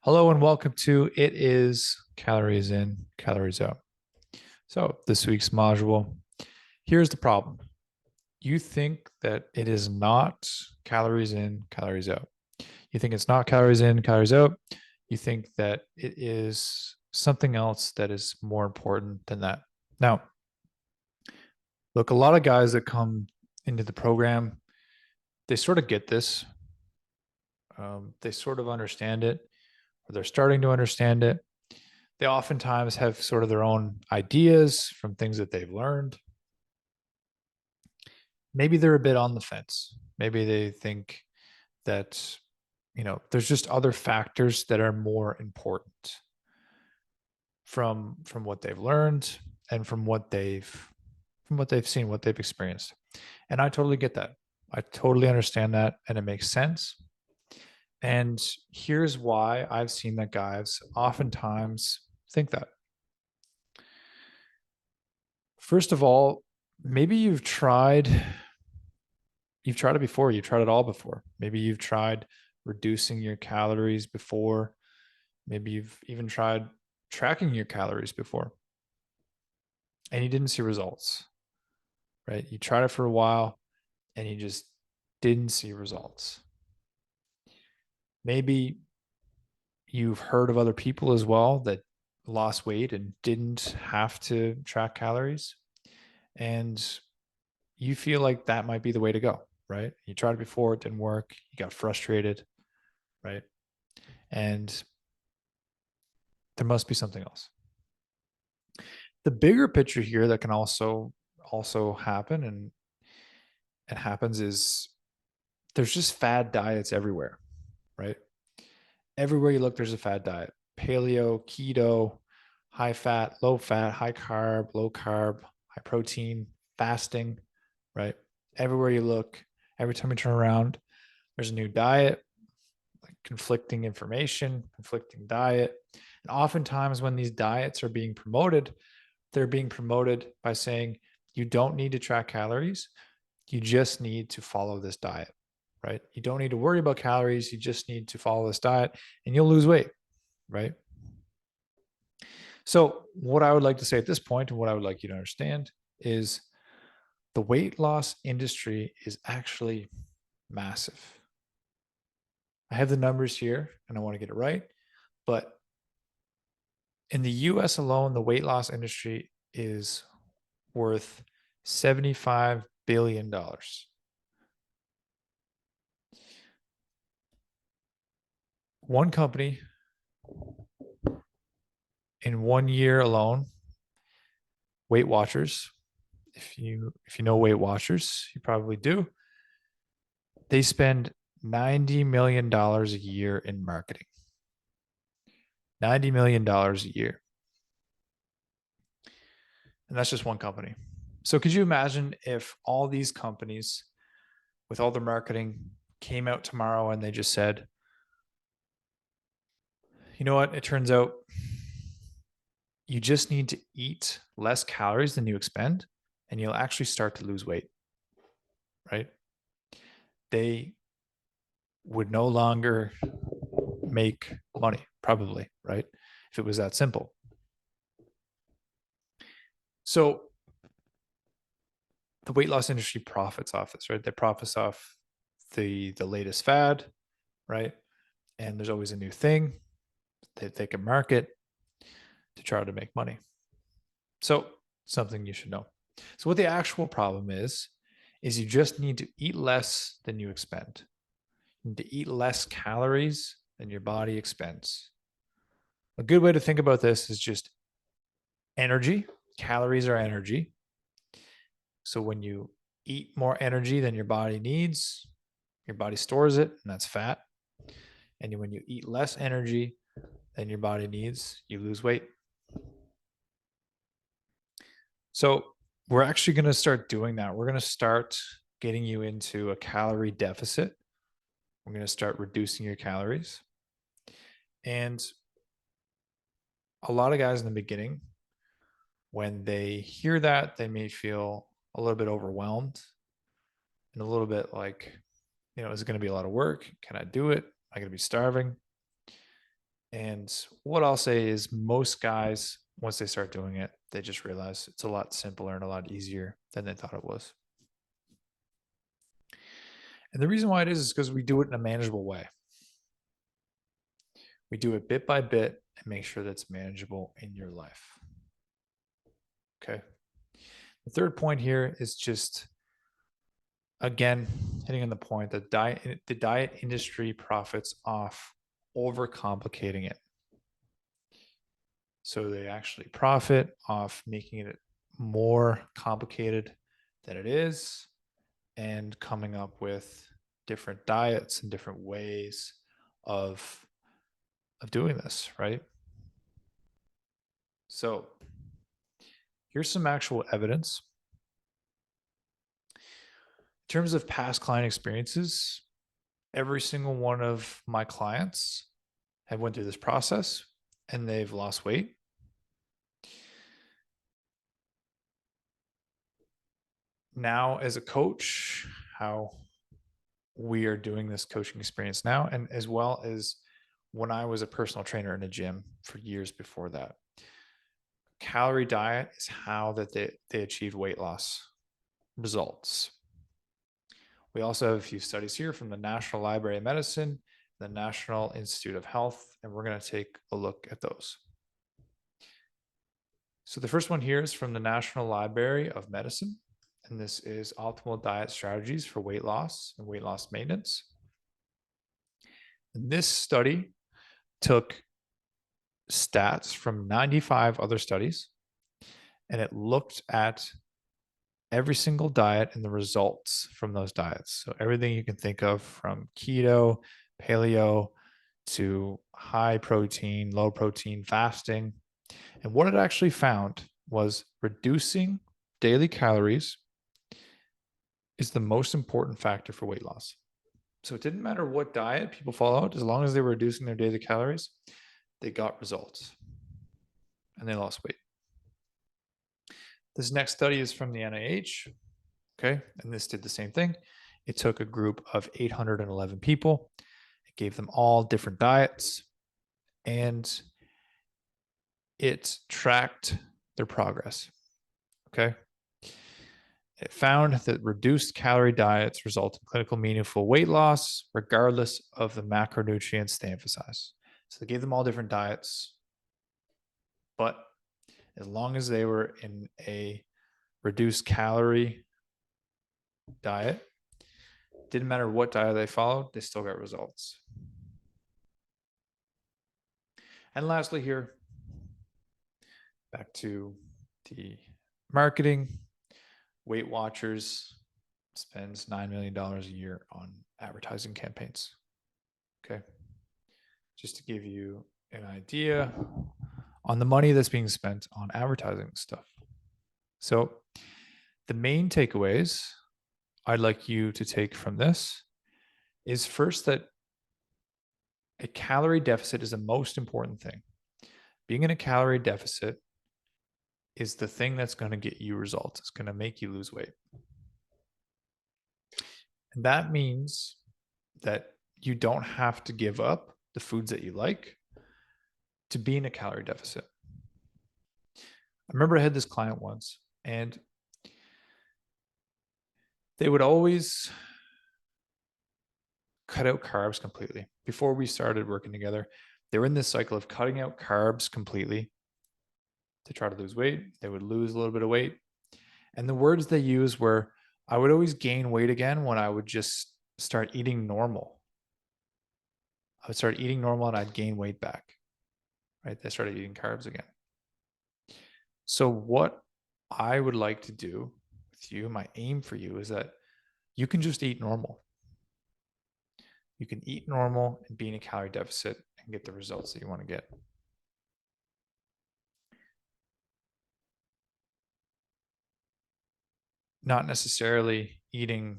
Hello and welcome to It Is Calories In, Calories Out. So, this week's module, here's the problem. You think that it is not calories in, calories out. You think it's not calories in, calories out. You think that it is something else that is more important than that. Now, look, a lot of guys that come into the program, they sort of get this. They sort of understand it, or they're starting to understand it. They oftentimes have sort of their own ideas from things that they've learned. Maybe they're a bit on the fence. Maybe they think that, there's just other factors that are more important from what they've learned and from what they've seen, what they've experienced. And I totally get that. I totally understand that and it makes sense. And here's why I've seen that guys oftentimes think that. First of all, maybe you've tried it before, you've tried it all before. Maybe you've tried reducing your calories before. Maybe you've even tried tracking your calories before and you didn't see results, right? You tried it for a while and you just didn't see results. Maybe you've heard of other people as well that lost weight and didn't have to track calories. And you feel like that might be the way to go, right? You tried it before, it didn't work, you got frustrated, right? And there must be something else. The bigger picture here that can also happen, and it happens, is there's just fad diets everywhere, right? Everywhere you look, there's a fad diet. Paleo, keto, high fat, high carb, low carb, high protein, fasting, right? Everywhere you look, every time you turn around, there's a new diet, like conflicting information, conflicting diet. And oftentimes when these diets are being promoted, they're being promoted by saying, you don't need to track calories. You just need to follow this diet, right? You don't need to worry about calories. You just need to follow this diet and you'll lose weight, right? So, what I would like to say at this point, and what I would like you to understand, is the weight loss industry is actually massive. I have the numbers here and I want to get it right. But in the US alone, the weight loss industry is worth $75 billion. One company in 1 year alone, Weight Watchers, if you know Weight Watchers, you probably do. They spend $90 million a year in marketing. $90 million a year. And that's just one company. So could you imagine if all these companies with all their marketing came out tomorrow and they just said, you know what? It turns out you just need to eat less calories than you expend and you'll actually start to lose weight, right? They would no longer make money, probably, right? If it was that simple. So the weight loss industry profits off this, right? They profits off the latest fad, right? And there's always a new thing that they can market to try to make money. So something you should know. So what the actual problem is you just need to eat less than you expend. You need to eat less calories than your body expends. A good way to think about this is just energy. Calories are energy. So when you eat more energy than your body needs, your body stores it, and that's fat. And when you eat less energy than your body needs, you lose weight. So we're actually going to start doing that. We're going to start getting you into a calorie deficit. We're going to start reducing your calories. And a lot of guys in the beginning, when they hear that, they may feel a little bit overwhelmed and a little bit like, is it going to be a lot of work? Can I do it? Am I going to be starving? And what I'll say is most guys, once they start doing it, they just realize it's a lot simpler and a lot easier than they thought it was. And the reason why it is because we do it in a manageable way. We do it bit by bit and make sure that's manageable in your life. Okay. The third point here is just, again, hitting on the point that the diet industry profits off overcomplicating it. So they actually profit off making it more complicated than it is and coming up with different diets and different ways of doing this, right? So here's some actual evidence. In terms of past client experiences, every single one of my clients have went through this process and they've lost weight. Now, as a coach, how we are doing this coaching experience now, and as well as when I was a personal trainer in a gym for years before that, calorie diet is how that they achieve weight loss results. We also have a few studies here from the National Library of Medicine, the National Institute of Health, and we're going to take a look at those. So the first one here is from the National Library of Medicine, and this is Optimal Diet Strategies for Weight Loss and Weight Loss Maintenance. And this study took stats from 95 other studies, and it looked at every single diet and the results from those diets. So everything you can think of, from keto, paleo, to high protein, low protein fasting. And what it actually found was reducing daily calories is the most important factor for weight loss. So it didn't matter what diet people followed, as long as they were reducing their daily calories, they got results and they lost weight. This next study is from the NIH. Okay. And this did the same thing. It took a group of 811 people, it gave them all different diets, and it tracked their progress. Okay. It found that reduced calorie diets result in clinical meaningful weight loss, regardless of the macronutrients they emphasize. So they gave them all different diets, but as long as they were in a reduced calorie diet, didn't matter what diet they followed, they still got results. And lastly here, back to the marketing, Weight Watchers spends $9 million a year on advertising campaigns. Okay. Just to give you an idea on the money that's being spent on advertising stuff. So the main takeaways I'd like you to take from this is, first, that a calorie deficit is the most important thing. Being in a calorie deficit is the thing that's going to get you results. It's going to make you lose weight. And that means that you don't have to give up the foods that you like to be in a calorie deficit. I remember I had this client once, and they would always cut out carbs completely. Before we started working together, they were in this cycle of cutting out carbs completely to try to lose weight. They would lose a little bit of weight. And the words they used were, I would always gain weight again when I would just start eating normal. I would start eating normal and I'd gain weight back, right? They started eating carbs again. So what I would like to do with you, my aim for you, is that you can just eat normal. You can eat normal and be in a calorie deficit and get the results that you want to get. Not necessarily eating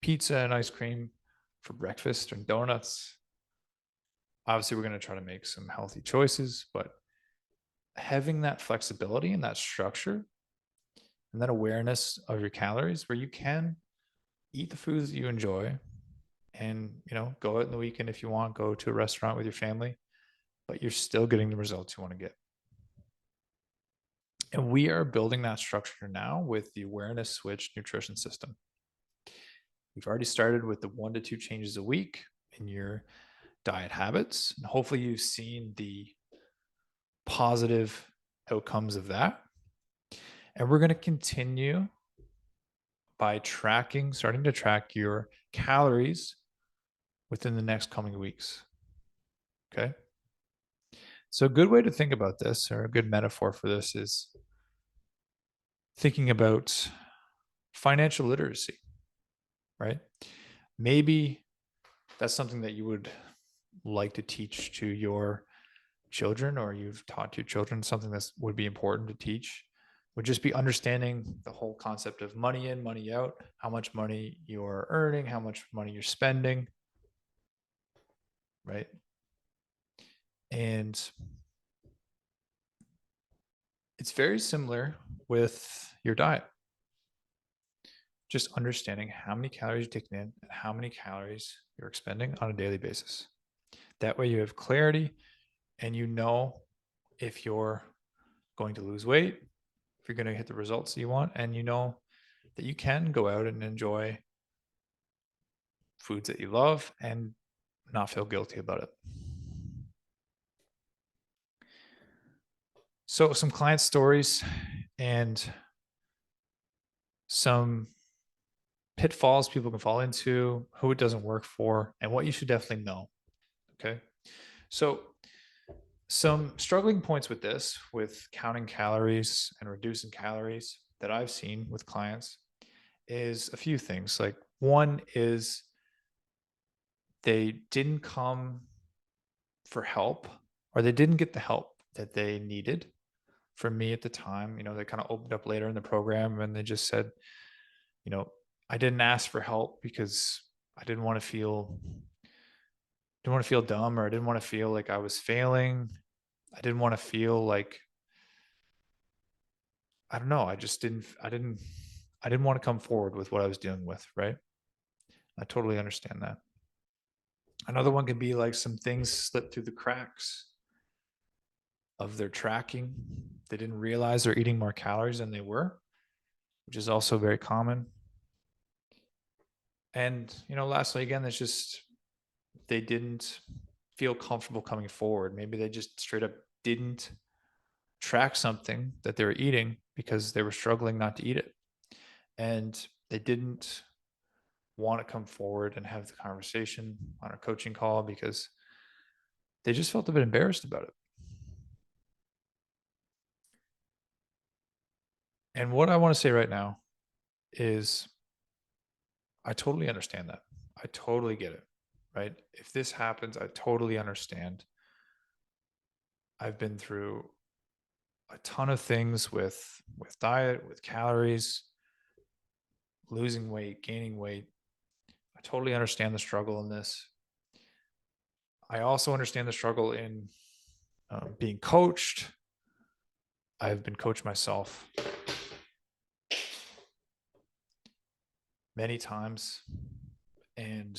pizza and ice cream for breakfast or donuts. Obviously, we're going to try to make some healthy choices, but having that flexibility and that structure and that awareness of your calories, where you can eat the foods that you enjoy and, go out in the weekend if you want, go to a restaurant with your family, but you're still getting the results you want to get. And we are building that structure now with the Awareness Switch nutrition system. We've already started with the 1 to 2 changes a week in your diet habits. And hopefully you've seen the positive outcomes of that. And we're going to continue by starting to track your calories within the next coming weeks. Okay. So a good way to think about this, or a good metaphor for this, is thinking about financial literacy, right? Maybe that's something that you would like to teach to your children, or you've taught your children. Something that would be important to teach would just be understanding the whole concept of money in, money out, how much money you're earning, how much money you're spending, right? And it's very similar with your diet. Just understanding how many calories you're taking in and how many calories you're expending on a daily basis. That way you have clarity and you know if you're going to lose weight, if you're going to hit the results that you want, and you know that you can go out and enjoy foods that you love and not feel guilty about it. So some client stories and some pitfalls people can fall into, who it doesn't work for, and what you should definitely know. Okay. So some struggling points with this, with counting calories and reducing calories that I've seen with clients, is a few things. Like, one is they didn't come for help, or they didn't get the help that they needed from me at the time. They kind of opened up later in the program and they just said, I didn't ask for help because I didn't want to feel dumb, or I didn't want to feel like I was failing. I didn't want to feel like, I don't know, I didn't want to come forward with what I was dealing with, right? I totally understand that. Another one could be like some things slipped through the cracks of their tracking. They didn't realize they're eating more calories than they were, which is also very common. And, lastly, again, it's just they didn't feel comfortable coming forward. Maybe they just straight up didn't track something that they were eating because they were struggling not to eat it. And they didn't want to come forward and have the conversation on a coaching call because they just felt a bit embarrassed about it. And what I want to say right now is I totally understand that. I totally get it, right? If this happens, I totally understand. I've been through a ton of things with diet, with calories, losing weight, gaining weight. I totally understand the struggle in this. I also understand the struggle in being coached. I've been coached myself many times. And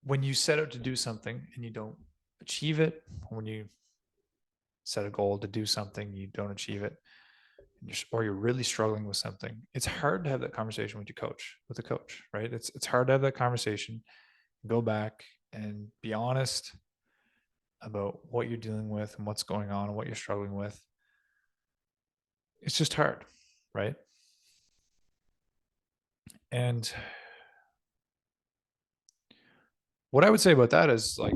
when you set out to do something and you don't achieve it, when you set a goal to do something, you don't achieve it, or you're really struggling with something, it's hard to have that conversation with a coach, right? It's hard to have that conversation, go back and be honest about what you're dealing with and what's going on and what you're struggling with. It's just hard, right? And what I would say about that is, like,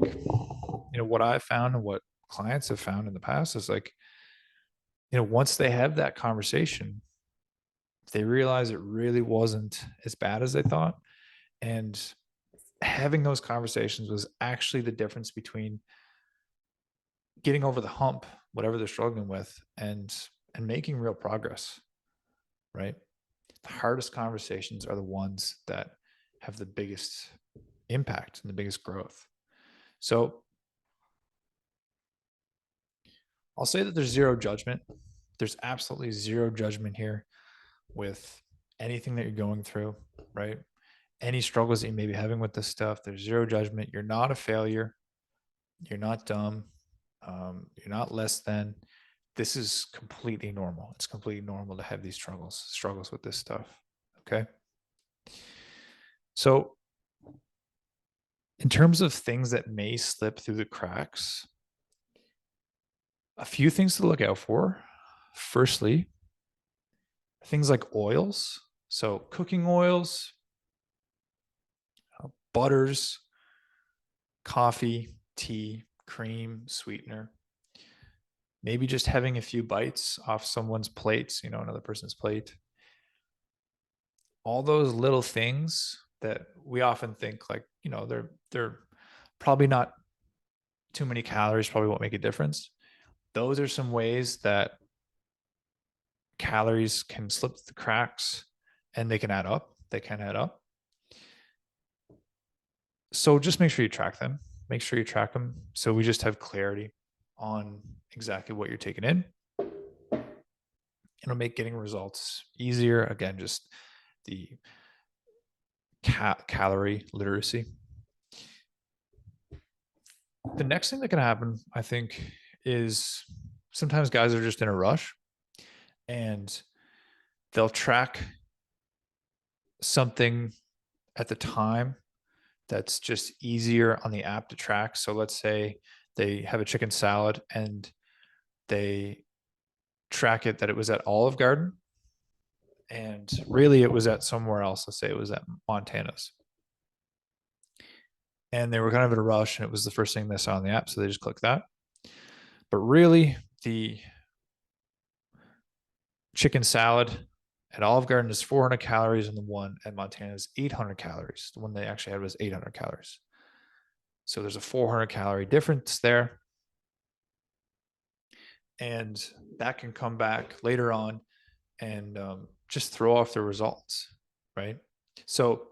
what I've found and what clients have found in the past is, like, once they have that conversation, they realize it really wasn't as bad as they thought. And having those conversations was actually the difference between getting over the hump, whatever they're struggling with, and making real progress, right? The hardest conversations are the ones that have the biggest impact and the biggest growth. So I'll say that there's zero judgment. There's absolutely zero judgment here with anything that you're going through, right? any struggles that you may be having with this stuff. There's zero judgment. You're not a failure. You're not dumb. You're not less than. This is completely normal. It's completely normal to have these struggles with this stuff. Okay. So, in terms of things that may slip through the cracks, a few things to look out for. Firstly, things like oils. So, cooking oils, butters, coffee, tea, cream, sweetener. Maybe just having a few bites off someone's plates, another person's plate. All those little things that we often think like, they're probably not too many calories, probably won't make a difference. Those are some ways that calories can slip through the cracks and they can add up. They can add up. So just make sure you track them. Make sure you track them. So we just have clarity on exactly what you're taking in. It'll make getting results easier. Again, just the calorie literacy. The next thing that can happen, I think, is sometimes guys are just in a rush and they'll track something at the time that's just easier on the app to track. So let's say they have a chicken salad and they track it that it was at Olive Garden and really it was at somewhere else. Let's say it was at Montana's. And they were kind of in a rush and it was the first thing they saw on the app. So they just clicked that. But really, the chicken salad at Olive Garden is 400 calories and the one at Montana is 800 calories. The one they actually had was 800 calories. So there's a 400 calorie difference there. And that can come back later on and just throw off the results, right? So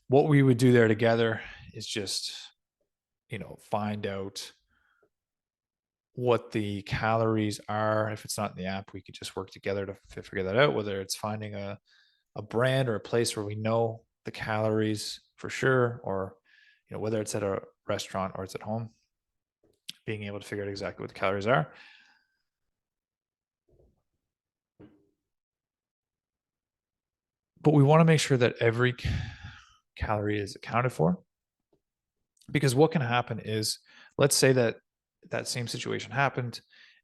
what we would do there together is just, find out what the calories are. If it's not in the app, we could just work together to figure that out, whether it's finding a brand or a place where we know the calories for sure, or whether it's at a restaurant or it's at home, being able to figure out exactly what the calories are. But we want to make sure that every calorie is accounted for, because what can happen is, let's say that same situation happened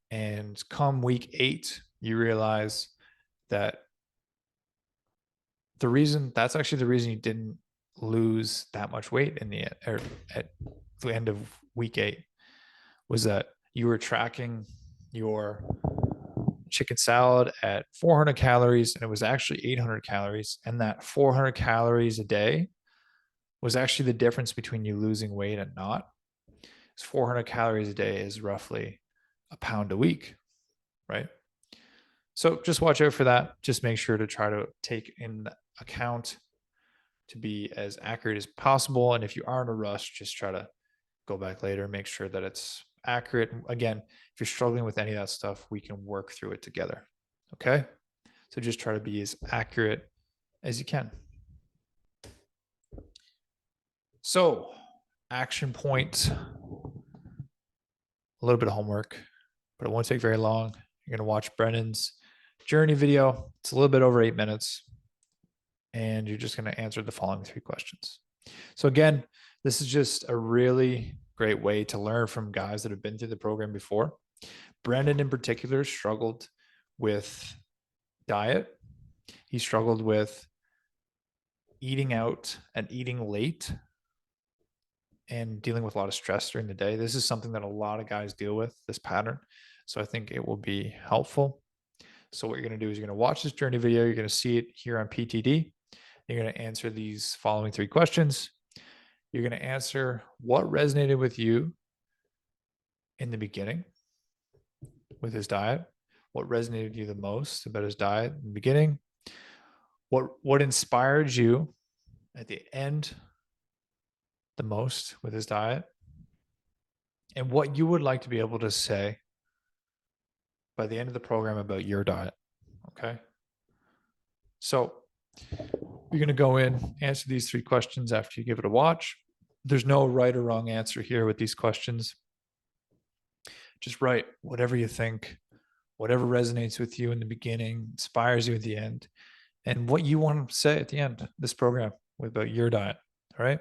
and come week 8 you realize that that's actually the reason you didn't lose that much weight at the end of week 8 was that you were tracking your chicken salad at 400 calories and it was actually 800 calories, and that 400 calories a day was actually the difference between you losing weight and not. 400 calories a day is roughly a pound a week, right? So just watch out for that. Just make sure to try to take in account to be as accurate as possible. And if you are in a rush, just try to go back later, make sure that it's accurate. Again, if you're struggling with any of that stuff, we can work through it together. Okay. So just try to be as accurate as you can. So, action point, a little bit of homework, but it won't take very long. You're going to watch Brennan's journey video. It's a little bit over 8 minutes. And you're just going to answer the following 3 questions. So again, this is just a really great way to learn from guys that have been through the program before. Brendan in particular struggled with diet. He struggled with eating out and eating late and dealing with a lot of stress during the day. This is something that a lot of guys deal with, this pattern. So I think it will be helpful. So what you're going to do is you're going to watch this journey video. You're going to see it here on PTD. You're going to answer these following 3 questions. You're going to answer what resonated with you in the beginning with his diet. What resonated with you the most about his diet in the beginning? What inspired you at the end the most with his diet? And what you would like to be able to say by the end of the program about your diet. Okay. So You're going to go in, answer these 3 questions after you give it a watch. There's no right or wrong answer here with these questions. Just write whatever you think, whatever resonates with you in the beginning, inspires you at the end, and what you want to say at the end of this program about your diet. All right.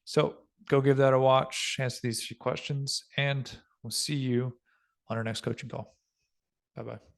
So go give that a watch, answer these 3 questions, and we'll see you on our next coaching call. Bye bye.